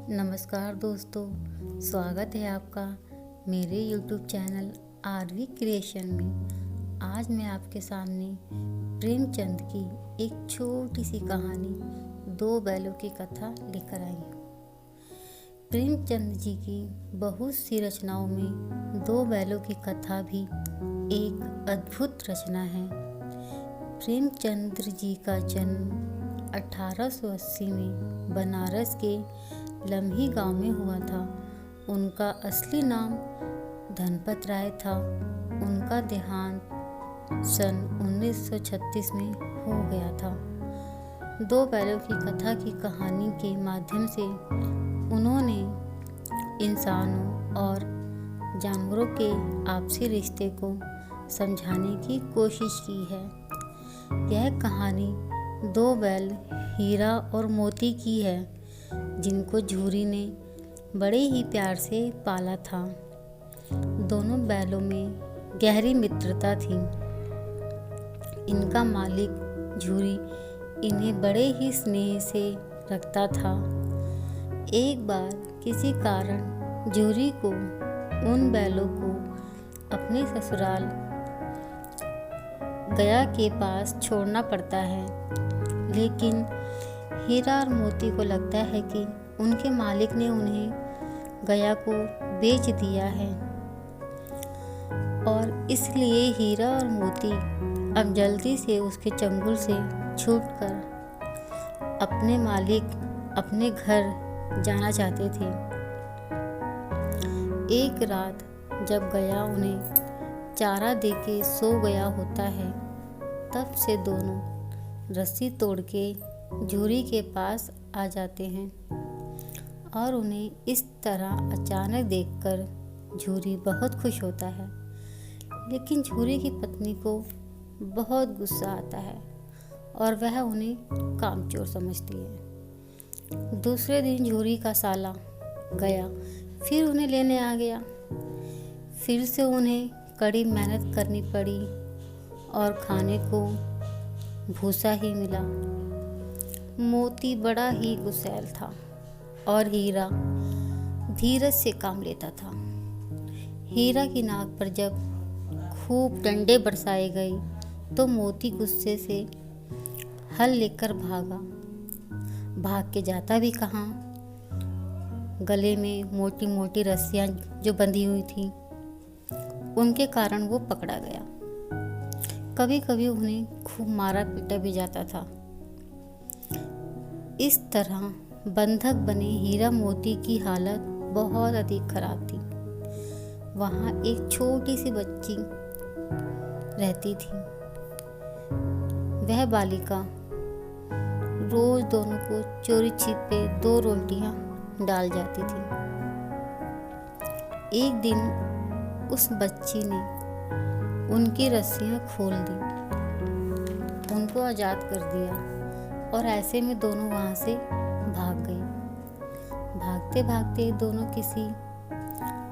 नमस्कार दोस्तों, स्वागत है आपका मेरे YouTube चैनल आरवी क्रिएशन में। आज मैं आपके सामने प्रेमचंद की एक छोटी सी कहानी दो बैलों की कथा लेकर आई हूँ। प्रेमचंद जी की बहुत सी रचनाओं में दो बैलों की कथा भी एक अद्भुत रचना है। प्रेमचंद जी का जन्म 1880 में बनारस के लम्ही गांव में हुआ था। उनका असली नाम धनपत राय था। उनका देहांत सन 1936 में हो गया था। दो बैलों की कथा की कहानी के माध्यम से उन्होंने इंसानों और जानवरों के आपसी रिश्ते को समझाने की कोशिश की है। यह कहानी दो बैल हीरा और मोती की है, जिनको झूरी ने बड़े ही प्यार से पाला था। दोनों बैलों में गहरी मित्रता थी। इनका मालिक झूरी इन्हें बड़े ही स्नेह से रखता था। एक बार किसी कारण झूरी को उन बैलों को अपने ससुराल गया के पास छोड़ना पड़ता है, लेकिन हीरा और मोती को लगता है कि उनके मालिक ने उन्हें गया को बेच दिया है और इसलिए हीरा और मोती अब जल्दी से उसके चंगुल से छूटकर अपने मालिक अपने घर जाना चाहते थे। एक रात जब गया उन्हें चारा देके सो गया होता है, तब से दोनों रस्सी तोड़ के झूरी के पास आ जाते हैं और उन्हें इस तरह अचानक देखकर झूरी बहुत खुश होता है, लेकिन झूरी की पत्नी को बहुत गुस्सा आता है और वह उन्हें कामचोर समझती है। दूसरे दिन झूरी का साला गया फिर उन्हें लेने आ गया। फिर से उन्हें कड़ी मेहनत करनी पड़ी और खाने को भूसा ही मिला। मोती बड़ा ही गुस्सैल था और हीरा धीरज से काम लेता था। हीरा की नाक पर जब खूब डंडे बरसाए गए तो मोती गुस्से से हल लेकर भागा। भाग के जाता भी कहाँ, गले में मोटी मोटी रस्सियाँ जो बंधी हुई थी उनके कारण वो पकड़ा गया। कभी कभी उन्हें खूब मारा पीटा भी जाता था। इस तरह बंधक बने हीरा मोती की हालत बहुत अधिक खराब थी। वहाँ एक छोटी सी बच्ची रहती थी। वह बालिका रोज दोनों को चोरी छिपे 2 रोटियां डाल जाती थी। एक दिन उस बच्ची ने उनकी रस्सियां खोल दी, उनको आज़ाद कर दिया और ऐसे में दोनों वहाँ से भाग गए। भागते भागते दोनों किसी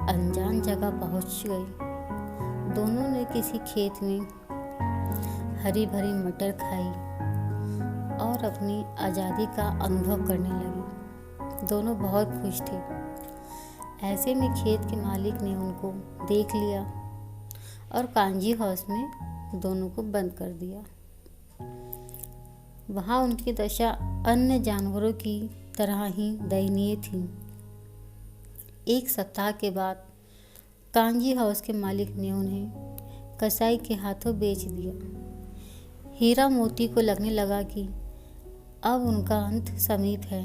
अनजान जगह पहुँच गए। दोनों ने किसी खेत में हरी भरी मटर खाई और अपनी आज़ादी का अनुभव करने लगे। दोनों बहुत खुश थे। ऐसे में खेत के मालिक ने उनको देख लिया और कांजी हाउस में दोनों को बंद कर दिया। वहाँ उनकी दशा अन्य जानवरों की तरह ही दयनीय थी। एक सप्ताह के बाद कांजी हाउस के मालिक ने उन्हें कसाई के हाथों बेच दिया। हीरा मोती को लगने लगा कि अब उनका अंत समीप है।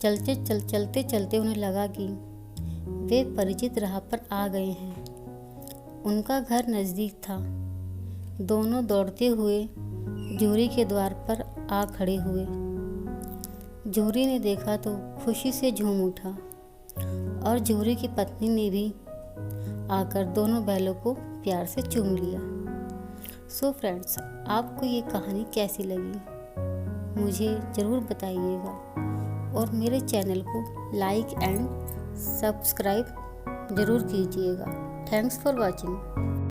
चलते चलते उन्हें लगा कि वे परिचित राह पर आ गए हैं। उनका घर नज़दीक था। दोनों दौड़ते हुए झूरी के द्वार पर आ खड़े हुए। झूरी ने देखा तो खुशी से झूम उठा और झूरी की पत्नी ने भी आकर दोनों बैलों को प्यार से चूम लिया। सो फ्रेंड्स, आपको ये कहानी कैसी लगी मुझे ज़रूर बताइएगा और मेरे चैनल को लाइक एंड सब्सक्राइब ज़रूर कीजिएगा। Thanks for watching.